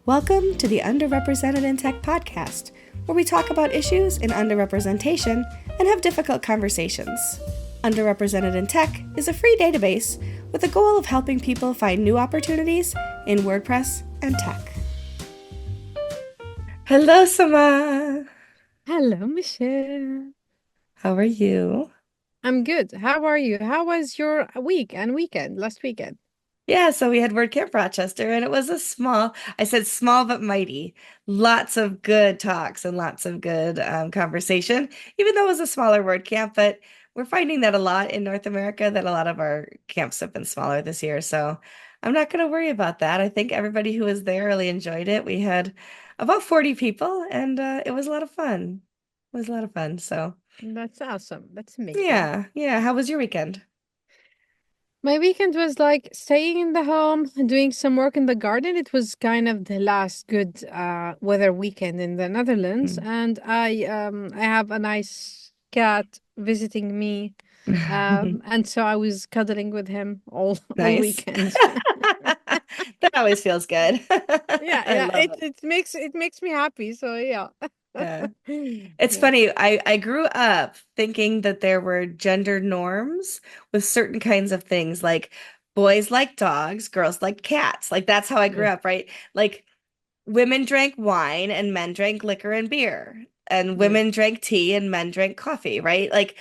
Welcome to the Underrepresented in Tech podcast, where we talk about issues in underrepresentation and have difficult conversations. Underrepresented in Tech is a free database with the goal of helping people find new opportunities in WordPress and tech. Hello, Samah. Hello, Michelle. How are you? I'm good. How are you? How was your week and weekend, last weekend? Yeah, so we had WordCamp Rochester, and it was I said small but mighty. Lots of good talks and lots of good conversation, even though it was a smaller WordCamp. But we're finding that a lot in North America, that a lot of our camps have been smaller this year. So I'm not going to worry about that. I think everybody who was there really enjoyed it. We had about 40 people, and it was a lot of fun. It was a lot of fun. So That's awesome. That's amazing. yeah, yeah. How was your weekend? My weekend was like staying in the home, doing some work in the garden. It was kind of the last good weather weekend in the Netherlands, Mm. and I have a nice cat visiting me, and so I was cuddling with him all Nice. weekend. That always feels good. Yeah, I yeah. love It it. makes me happy. So yeah. Yeah. It's Yeah. funny. I grew up thinking that there were gender norms with certain kinds of things, like boys like dogs, girls like cats. Like that's how I grew Yeah. up, right? Like women drank wine and men drank liquor and beer, and Yeah. women drank tea and men drank coffee, right? Like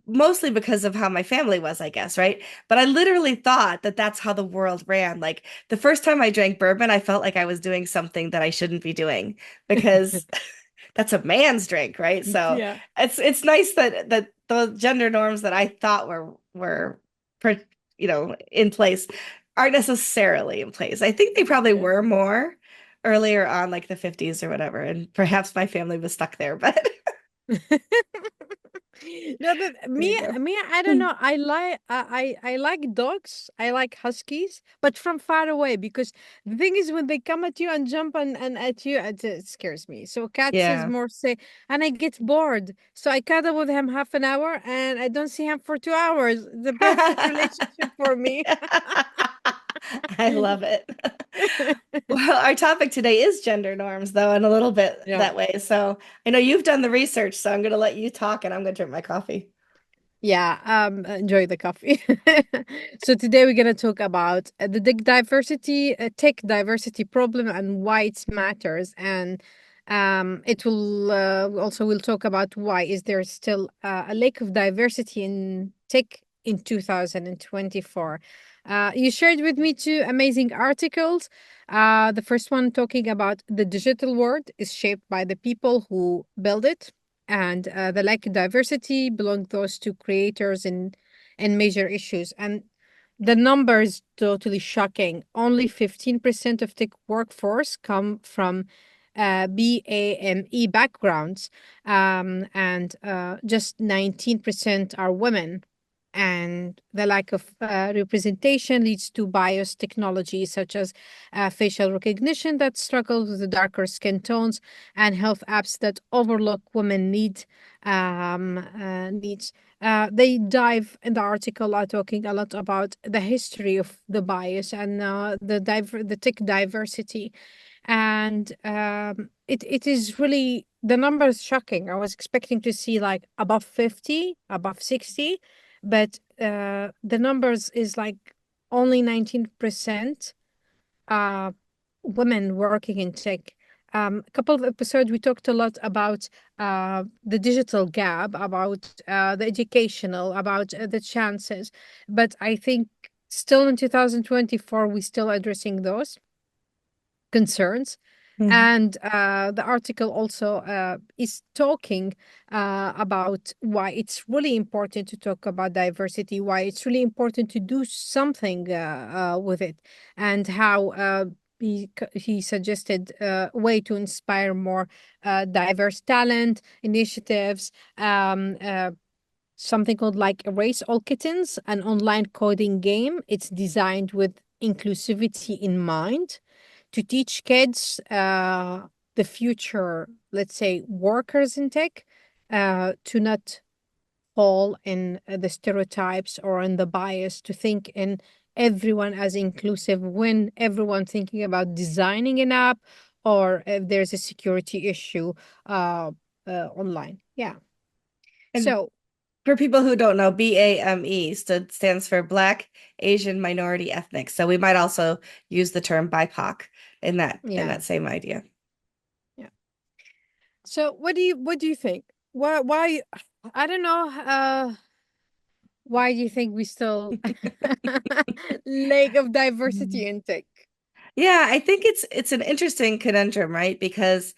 mostly because of how my family was, I guess, right? But I literally thought that that's how the world ran. Like the first time I drank bourbon, I felt like I was doing something that I shouldn't be doing because that's a man's drink, right? So Yeah. it's nice that the gender norms that I thought were per- in place aren't necessarily in place. I think they probably Yeah. were more earlier on, like the 50s or whatever, and perhaps my family was stuck there, but No, that there me, you go. me, I don't know. I like dogs. I like huskies, but from far away because the thing is when they come at you and jump and at you, it scares me. So cats is Yeah. more say, and I get bored. So I cuddle with him half an hour and I don't see him for 2 hours. The perfect relationship for me. I love it. Well, our topic today is gender norms, though, and a little bit Yeah. that way. So I know you've done the research, so I'm going to let you talk and I'm going to drink my coffee. Yeah, enjoy the coffee. So today we're gonna talk about the tech diversity problem and why it matters, and it will also we'll talk about why is there still a lack of diversity in tech in 2024. You shared with me two amazing articles. The first one talking about the digital world is shaped by the people who build it and the lack of diversity belong those to creators and major issues. And the numbers totally shocking. Only 15% of tech workforce come from BAME backgrounds, and just 19% are women. And the lack of representation leads to biased technologies such as facial recognition that struggles with the darker skin tones and health apps that overlook women needs. They dive in the article are talking a lot about the history of the bias and the tech diversity, and it is really the number is shocking. I was expecting to see like above 50, above 60, but the numbers is like only 19% uh, women working in tech. A couple of episodes we talked a lot about the digital gap, about the educational, about the chances. But I think still in 2024, we're still addressing those concerns. Mhm. And the article also is talking about why it's really important to talk about diversity, why it's really important to do something with it, and how he suggested a way to inspire more diverse talent initiatives. Something called like Erase All Kittens, an online coding game. It's designed with inclusivity in mind to teach kids the future, let's say, workers in tech, to not fall in the stereotypes or in the bias, to think in everyone as inclusive when everyone thinking about designing an app or if there's a security issue uh, online. Yeah. And So, for people who don't know, BAME stands for Black, Asian, Minority, Ethnic. So we might also use the term BIPOC in yeah. that same idea. Yeah. So what do you think? Why I don't know why do you think we still lack of diversity in tech? Yeah, I think it's an interesting conundrum, right? Because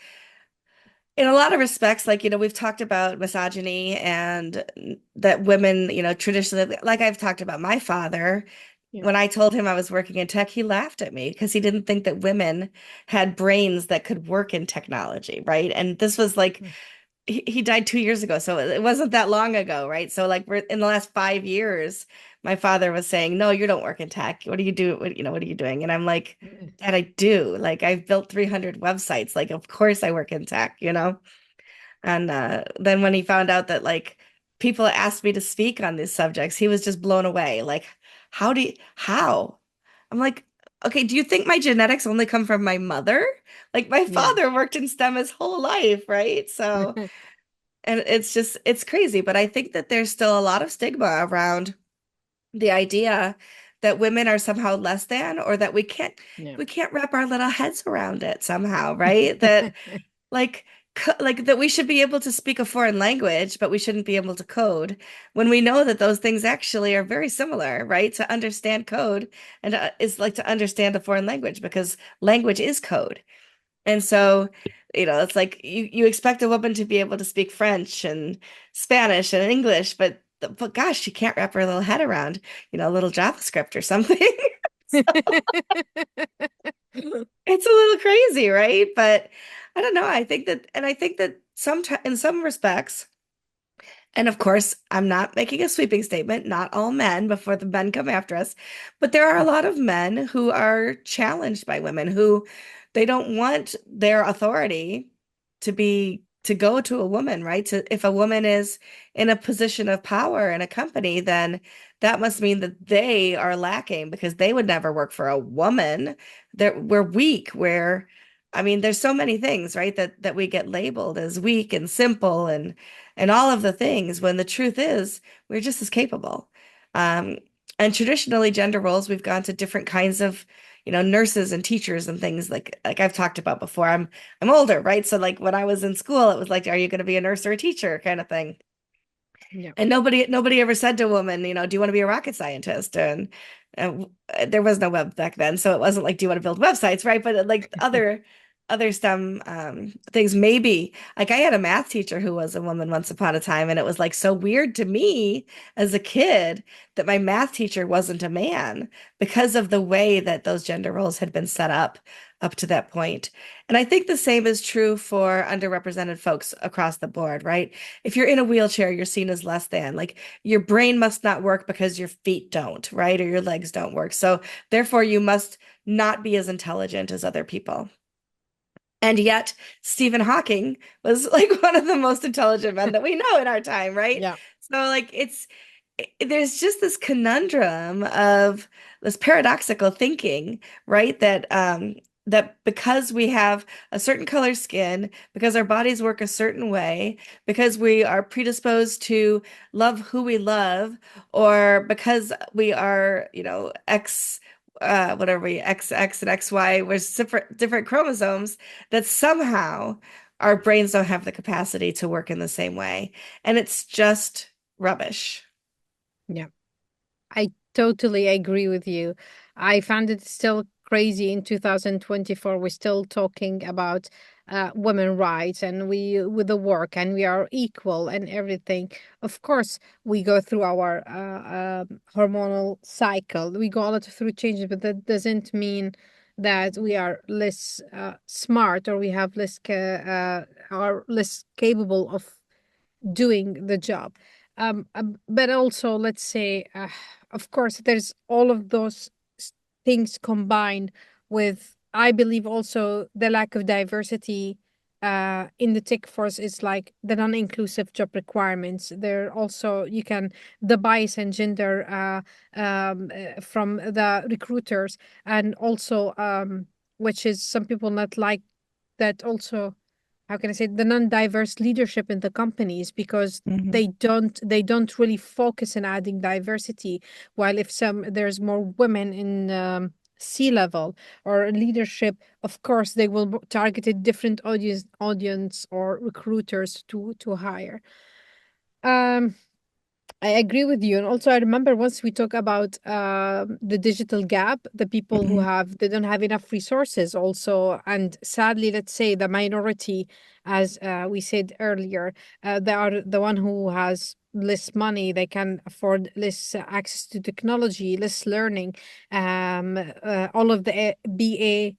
in a lot of respects, like, we've talked about misogyny and that women, traditionally, like I've talked about my father, Yeah. when I told him I was working in tech, he laughed at me because he didn't think that women had brains that could work in technology, right? And this was like Mm. he died 2 years ago, so it wasn't that long ago, right? So like we're in the last 5 years, my father was saying, "No, you don't work in tech. What do you do? What are you doing?" And I'm like, Mm. "Dad, I do. Like I've built 300 websites. Like of course I work in tech." And then when he found out that like people asked me to speak on these subjects, he was just blown away. Like, how? I'm like, okay, do you think my genetics only come from my mother? Like my Yeah. father worked in STEM his whole life, right? So, and it's crazy, but I think that there's still a lot of stigma around the idea that women are somehow less than, or that Yeah. we can't wrap our little heads around it somehow, right? That like like that we should be able to speak a foreign language, but we shouldn't be able to code when we know that those things actually are very similar, right? To understand code and is like to understand a foreign language because language is code. And so, it's like you expect a woman to be able to speak French and Spanish and English, but gosh, she can't wrap her little head around, a little JavaScript or something. It's a little crazy, right? But I don't know. I think that sometimes in some respects, and of course, I'm not making a sweeping statement, not all men before the men come after us, but there are a lot of men who are challenged by women who they don't want their authority to go to a woman, right? If a woman is in a position of power in a company, then that must mean that they are lacking because they would never work for a woman. We're weak. I mean, there's so many things, right? That we get labeled as weak and simple and all of the things when the truth is we're just as capable. Um, and traditionally, gender roles, we've gone to different kinds of, nurses and teachers and things like I've talked about before. I'm older, right? So like when I was in school, it was like, are you going to be a nurse or a teacher kind of thing. Yeah. And nobody ever said to a woman, do you want to be a rocket scientist? And there was no web back then, so it wasn't like, do you want to build websites, right? But like other STEM things, maybe. Like I had a math teacher who was a woman once upon a time, and it was like so weird to me as a kid that my math teacher wasn't a man because of the way that those gender roles had been set up to that point. And I think the same is true for underrepresented folks across the board, right? If you're in a wheelchair, you're seen as less than. Like your brain must not work because your feet don't, right? Or your legs don't work. So therefore, you must not be as intelligent as other people. And yet, Stephen Hawking was like one of the most intelligent men that we know in our time, right? Yeah. So, like, there's just this conundrum of this paradoxical thinking, right? That because we have a certain color skin, because our bodies work a certain way, because we are predisposed to love who we love, or because we are, X, whatever we XX and XY, we're different chromosomes, that somehow our brains don't have the capacity to work in the same way. And it's just rubbish. Yeah. I totally agree with you. I found it still crazy in 2024. We're still talking about women rights and we with the work and we are equal and everything. Of course, we go through our hormonal cycle. We go a lot through changes, but that doesn't mean that we are less smart or we have less are less capable of doing the job. But also, let's say, of course, there's all of those things combined with, I believe, also the lack of diversity. in the tech force is like the non-inclusive job requirements. There also you can the bias and gender from the recruiters, and also which is some people not like that also, how can I say, the non-diverse leadership in the companies, because Hmm. they don't really focus on adding diversity. While if some there's more women in C level or leadership, of course they will target a different audience or recruiters to hire. Um, I agree with you. And also, I remember once we talk about the digital gap, the people who Hmm. they don't have enough resources also. And sadly, let's say the minority, as we said earlier, they are the one who has less money. They can afford less access to technology, less learning. All of the BA,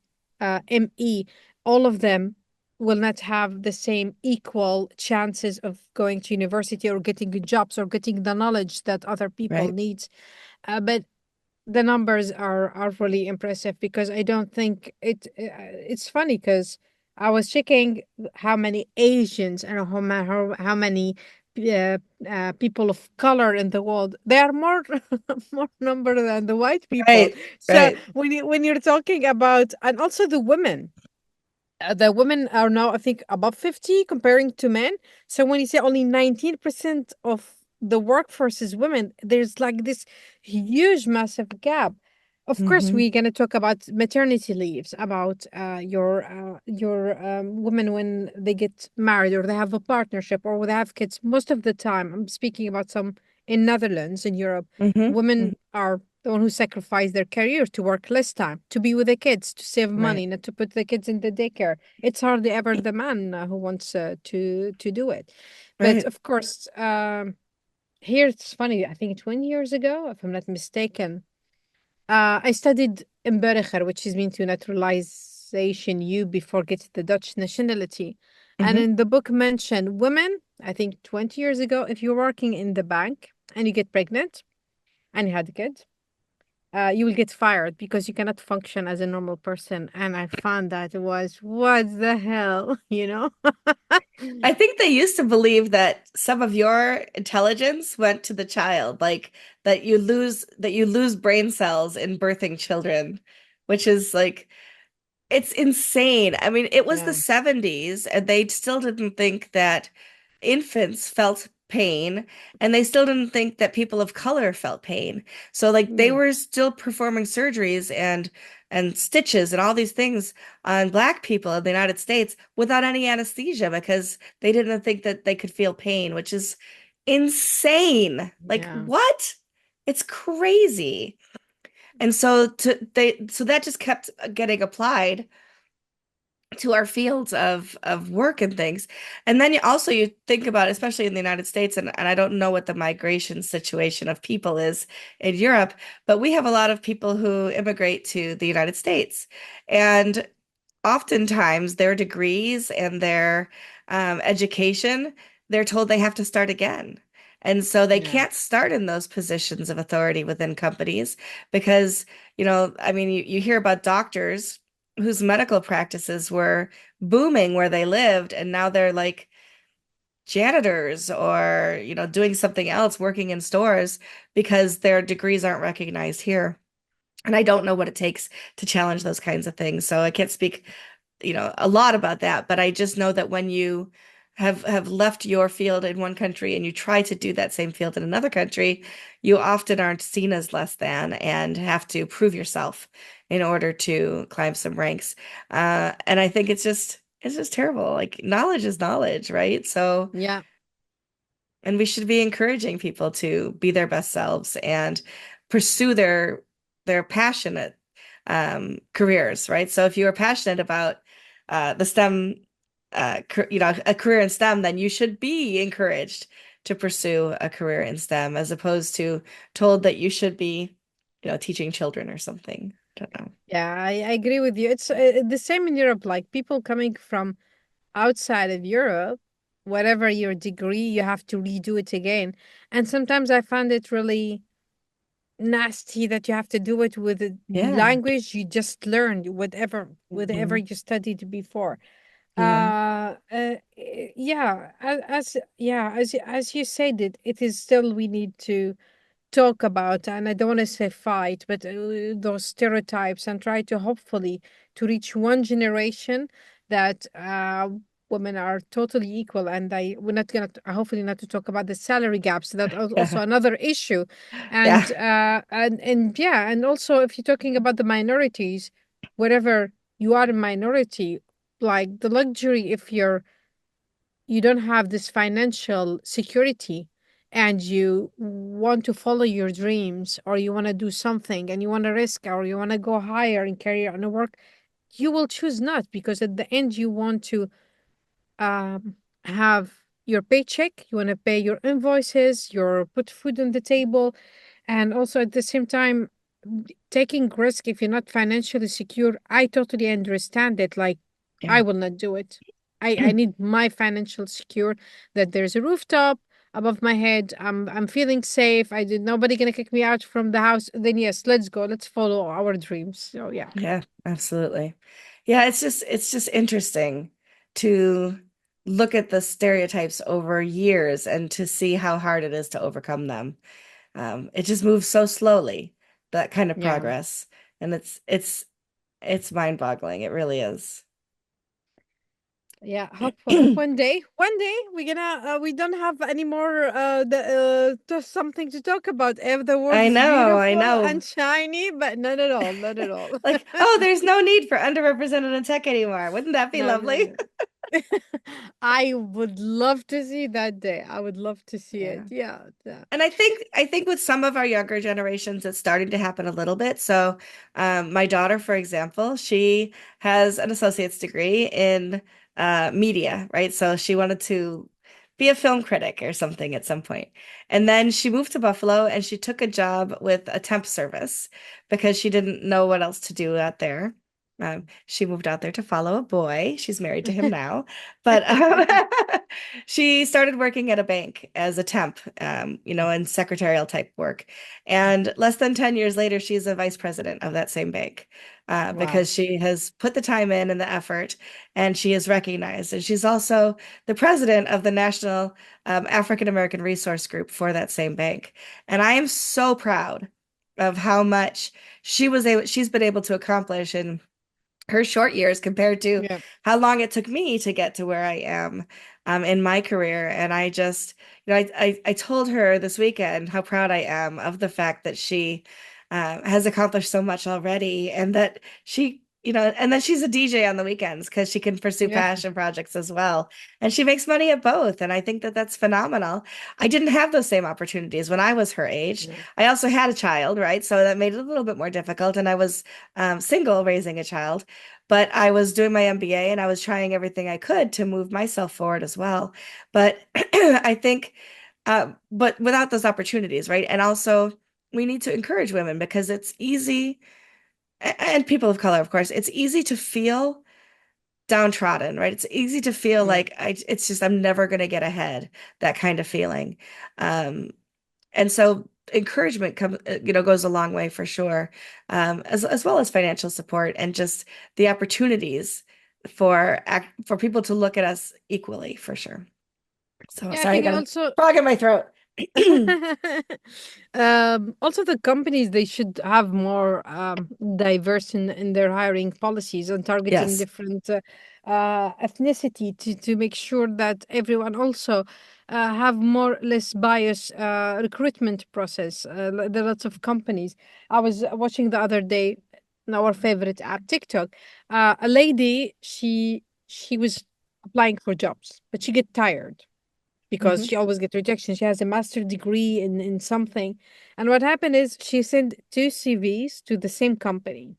ME, all of them will not have the same equal chances of going to university or getting good jobs or getting the knowledge that other people Right. need. But the numbers are really impressive, because I don't think it's funny because I was checking how many Asians and how many uh, people of color in the world. They are more more number than the white people. Right. So Right. when you're talking about, and also the women are now, I think, above 50 comparing to men. So when you say only 19% of the workforce is women, there's like this huge, massive gap. Of course, Hmm. we're going to talk about maternity leaves, about your women when they get married or they have a partnership or they have kids. Most of the time, I'm speaking about some in Netherlands, in Europe, Hmm. women are the one who sacrifice their career to work less time, to be with the kids, to save Right. money, not to put the kids in the daycare. It's hardly ever the man who wants to do it. But Right. of course, here it's funny. I think 20 years ago, if I'm not mistaken, I studied Embericher, which is mean to naturalization you before getting the Dutch nationality. And Hmm. in the book mentioned women, I think 20 years ago, if you're working in the bank and you get pregnant and you had a kid, you will get fired because you cannot function as a normal person. And I found that it was, what the hell, you know? I think they used to believe that some of your intelligence went to the child, like that you lose brain cells in birthing children, which is like it's insane. I mean, it was the Yeah, 70s and they still didn't think that infants felt pain and they still didn't think that people of color felt pain. So like they yeah, were still performing surgeries and stitches and all these things on black people in the United States without any anesthesia because they didn't think that they could feel pain, which is insane. Like yeah, what? It's crazy. And so so that just kept getting applied to our fields of work and things. And then you think about, especially in the United States, and I don't know what the migration situation of people is in Europe, but we have a lot of people who immigrate to the United States. And oftentimes their degrees and their education, they're told they have to start again. And so they yeah, can't start in those positions of authority within companies because, I mean, you hear about doctors whose medical practices were booming where they lived, and now they're like janitors or, doing something else, working in stores because their degrees aren't recognized here. And I don't know what it takes to challenge those kinds of things. So I can't speak a lot about that, but I just know that when you have left your field in one country and you try to do that same field in another country, you often aren't seen as less than and have to prove yourself in order to climb some ranks. And I think it's just terrible. Like knowledge is knowledge, right? So yeah, and we should be encouraging people to be their best selves and pursue their passionate careers, right? So if you are passionate about the STEM, a career in STEM, then you should be encouraged to pursue a career in STEM as opposed to told that you should be, teaching children or something. Don't know. yeah. I agree with you. It's the same in Europe. Like people coming from outside of Europe, whatever your degree, you have to redo it again. And sometimes I find it really nasty that you have to do it with a Yeah. language you just learned, whatever Hmm. you studied before. Yeah. Yeah, as you said, it is still we need to talk about, and I don't want to say fight, but those stereotypes, and try to hopefully to reach one generation that women are totally equal. And we're not gonna hopefully not to talk about the salary gaps. That is also Yeah. another issue, Yeah. and yeah, and also if you're talking about the minorities, wherever you are a minority, like the luxury, if you don't have this financial security and you want to follow your dreams, or you want to do something and you want to risk, or you want to go higher in career and work, you will choose not, because at the end you want to have your paycheck, you want to pay your invoices, your put food on the table, and also at the same time taking risk. If you're not financially secure, I totally understand it. Like, I Yeah. will not do it. I need my financial secure, that there's a rooftop above my head. I'm feeling safe. I did nobody gonna kick me out from the house. Then yes, let's go. Let's follow our dreams. So yeah. Yeah, absolutely. Yeah, it's just interesting to look at the stereotypes over years and to see how hard it is to overcome them. It just moves so slowly, that kind of Yeah. progress. And it's mind-boggling. It really is. Yeah, hope one day we don't have any more something to talk about. The world is I beautiful know. and shiny, but not at all, not at all. Like, oh, there's no need for underrepresented in tech anymore. Wouldn't that be No, no, lovely? no. I would love to see that day. I would love to see it. Yeah. Yeah, yeah, And I think with some of our younger generations, it's starting to happen a little bit. So, my daughter, for example, she has an associate's degree in media, right? So she wanted to be a film critic or something at some point. And then she moved to Buffalo and she took a job with a temp service because she didn't know what else to do out there. She moved out there to follow a boy. She's married to him now, but she started working at a bank as a temp, in secretarial type work. And less than 10 years later, she's a vice president of that same bank Wow. because she has put the time in and the effort, and she is recognized. And she's also the president of the National African American Resource Group for that same bank. And I am so proud of how much she's been able to accomplish in her short years compared to Yeah, how long it took me to get to where I am in my career. And I just, I told her this weekend how proud I am of the fact that she has accomplished so much already, and that and then she's a DJ on the weekends because she can pursue yeah, passion projects as well. And she makes money at both. And I think that that's phenomenal. I didn't have those same opportunities when I was her age. yeah, I also had a child, right? So that made it a little bit more difficult. And I was single raising a child. But I was doing my MBA and I was trying everything I could to move myself forward as well. But I think, but without those opportunities, right? And also, we need to encourage women because it's easy, and people of color, of course, it's easy to feel downtrodden, right? It's easy to feel yeah. like it's just, I'm never going to get ahead, that kind of feeling. Um, and so encouragement goes a long way for sure, as well as financial support and just the opportunities for people to look at us equally for sure. So Yeah, I sorry, I think got a also frog in my throat. Also, the companies, they should have more diverse in their hiring policies and targeting Yes. different ethnicity to make sure that everyone also have more or less bias recruitment process. There are lots of companies. I was watching the other day in our favorite app, TikTok. A lady, she was applying for jobs, but she get tired because Hmm. she always gets rejection. She has a master degree in something. And what happened is she sent two CVs to the same company.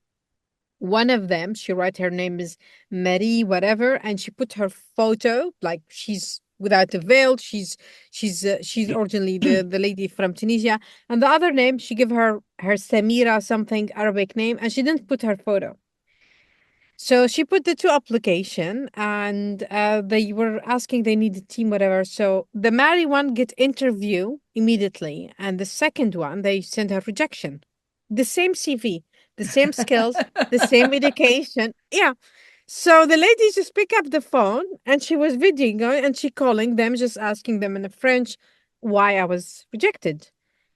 One of them, she write her name is Marie, whatever, and she put her photo, like she's without a veil. She's originally the lady from Tunisia. And the other name, she give her Samira, something Arabic name, and she didn't put her photo. So she put the two application, and they were asking they need a team, whatever. So the married one get interview immediately, and the second one they send her rejection. The same CV, the same skills, the same education. Yeah. So the lady just picked up the phone and she was videoing and she calling them, just asking them in French why I was rejected.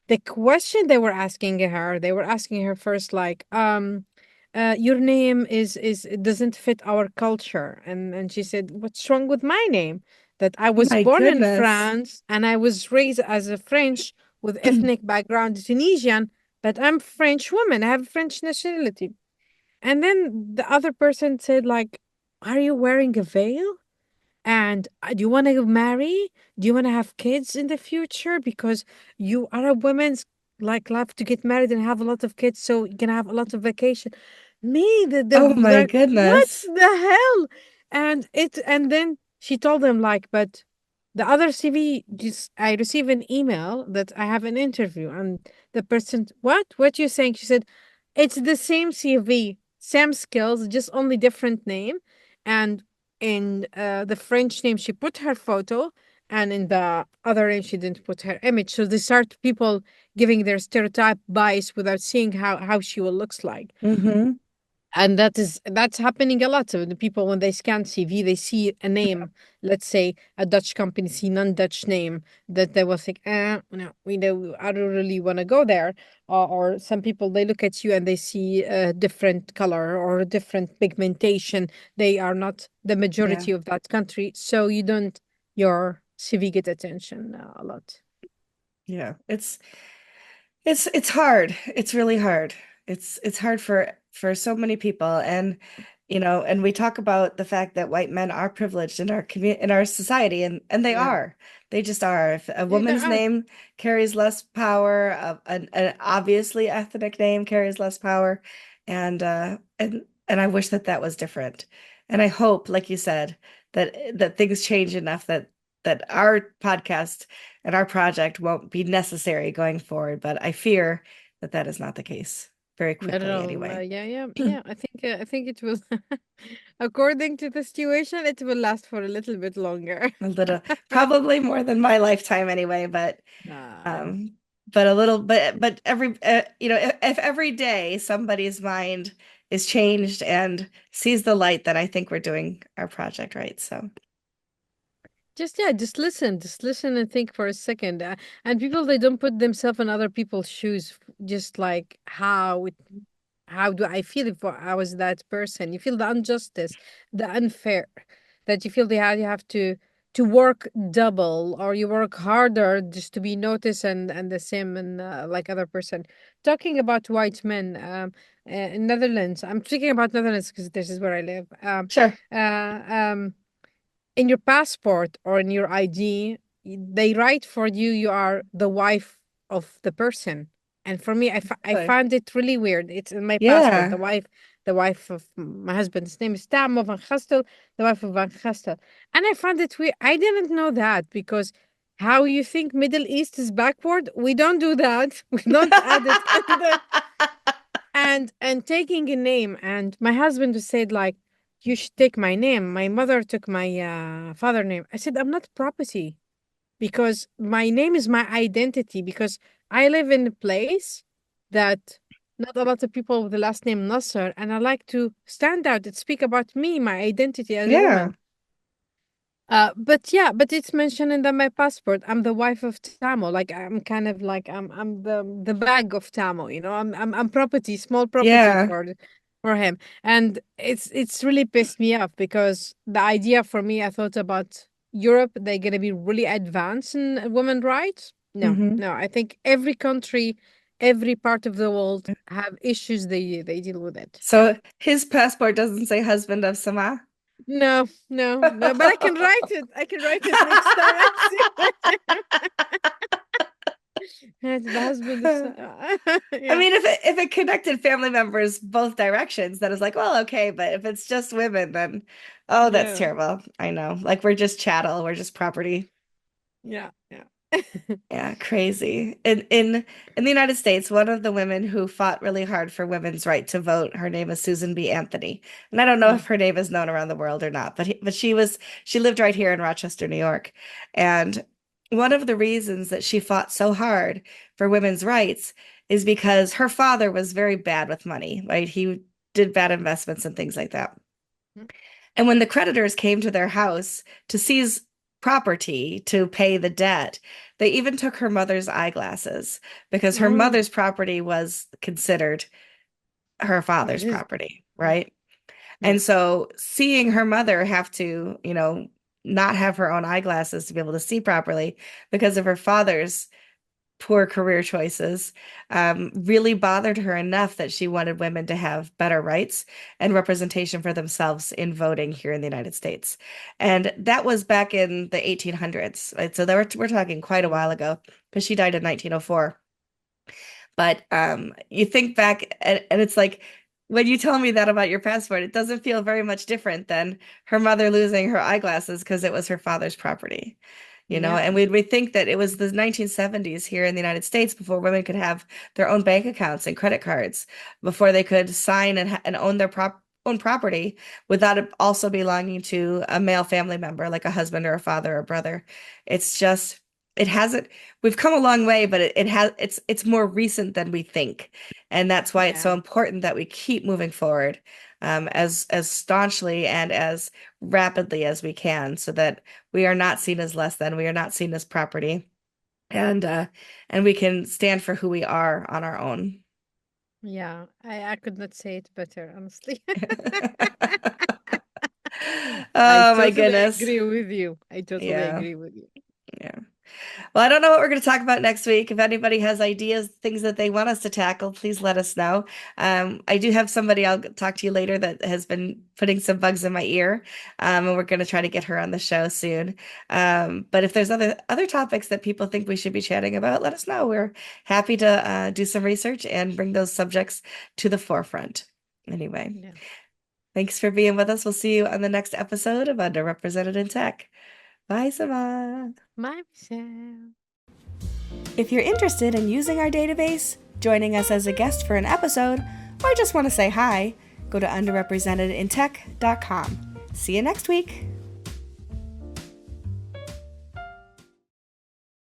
The question they were asking her, they were asking her first like, your name is it doesn't fit our culture. And she said, what's wrong with my name? That I was My born in goodness. France and I was raised as a French with ethnic background Tunisian, but I'm French woman. I have French nationality. And then the other person said, like, are you wearing a veil? And do you want to marry? Do you want to have kids in the future? Because you Arab women's like love to get married and have a lot of kids, so you can have a lot of vacation. Me, Oh my like, what goodness. the hell? And then she told them like, but the other CV just I received an email that I have an interview, and the person, what you saying? She said, it's the same CV, same skills, just only different name, and in the French name, she put her photo, and in the other name, she didn't put her image. So they start people giving their stereotype bias without seeing how she will looks like. Hmm. And that's happening a lot. So the people when they scan CV, they see a name. Let's say a Dutch company see non-Dutch name that they will think, no, we know I don't really want to go there. Or some people they look at you and they see a different color or a different pigmentation. They are not the Yeah. majority of that country, so you don't your CV get attention a lot. Yeah. It's hard. It's really hard. It's hard for so many people. And and we talk about the fact that white men are privileged in our in our society, and they Yeah, are. They just are. If a they woman's are. name carries less power, an obviously ethnic name carries less power, and I wish that that was different. And I hope, like you said, that things change enough that our podcast and our project won't be necessary going forward, but I fear that that is not the case very Not at quickly all. anyway. Yeah, yeah, yeah. I think it will. According to the situation, it will last for a little bit longer. A little, probably more than my lifetime anyway, Ah, um, but a little, but every, if every day somebody's mind is changed and sees the light, then I think we're doing our project right. So, just yeah, just listen and think for a second. And people they don't put themselves in other people's shoes. Just like how do I feel if I was that person? You feel the injustice, the unfair, that you feel you have to work double or you work harder just to be noticed and the same and like other person. Talking about white men, in Netherlands, I'm speaking about Netherlands because this is where I live. sure. In your passport or in your ID, they write for you you are the wife of the person. And for me, I Really? found it really weird. It's in my passport, Yeah. the wife of my husband's name is Tamo van Gastel, the wife of Van Gastel. And I found it weird. I didn't know that because how you think Middle East is backward? We don't do that. We don't add it in the and taking a name and my husband said like you should take my name. My mother took my father name. I said I'm not property because my name is my identity because I live in a place that not a lot of people with the last name Nasser and I like to stand out and speak about me, my identity as a Yeah. woman. But yeah, but it's mentioned in my passport. I'm the wife of Tamo. Like I'm kind of like I'm the bag of Tamo. You know, I'm property, small property Yeah. for him, and it's really pissed me off because the idea for me, I thought about Europe. They're gonna be really advanced in women rights. No, Hmm. no. I think every country, every part of the world have issues. They deal with it. Yeah. So his passport doesn't say husband of Samah. No, no, no, but I can write it. I can write it next time I see him. And the husband of I yeah, mean, if it connected family members both directions, then it's like, well, okay. But if it's just women, then oh, that's yeah, terrible. I know. Like we're just chattel, we're just property. yeah, yeah. Yeah, crazy. In the United States, one of the women who fought really hard for women's right to vote, her name is Susan B. Anthony. And I don't know Mm, if her name is known around the world or not, but she lived right here in Rochester, New York. And one of the reasons that she fought so hard for women's rights is because her father was very bad with money, right? He did bad investments and things like that. And when the creditors came to their house to seize property to pay the debt, they even took her mother's eyeglasses because her Oh, mother's property was considered her father's his. property, Yeah. right? Yeah. And so seeing her mother have to, not have her own eyeglasses to be able to see properly because of her father's poor career choices, really bothered her enough that she wanted women to have better rights and representation for themselves in voting here in the United States. And that was back in the 1800s, right? So we're talking quite a while Mm. ago because she died in 1904. But you think back and it's like when you tell me that about your passport, it doesn't feel very much different than her mother losing her eyeglasses because it was her father's property. And Yeah. we think that it was the 1970s here in the United States before women could have their own bank accounts and credit cards, before they could sign and own their own property without it also belonging to a male family member, like a husband or a father or brother. It's just, it hasn't, we've come a long way, but it's more recent than we think. And that's why it's so Yeah. important that we keep moving forward, as staunchly and as rapidly as we can, so that we are not seen as less than, we are not seen as property, and we can stand for who we are on our own. Yeah. I could not say it better, honestly. I Oh my totally goodness. agree with you. I totally Yeah. agree with you. Yeah. Well, I don't know what we're going to talk about next week. If anybody has ideas, things that they want us to tackle, please let us know. I do have somebody I'll talk to you later that has been putting some bugs in my ear, and we're going to try to get her on the show soon. But if there's other topics that people think we should be chatting about, let us know. We're happy to do some research and bring those subjects to the forefront. Anyway, Yeah. thanks for being with us. We'll see you on the next episode of Underrepresented in Tech. Bye, Samah. My Michelle. If you're interested in using our database, joining us as a guest for an episode, or just want to say hi, go to underrepresentedintech.com. See you next week.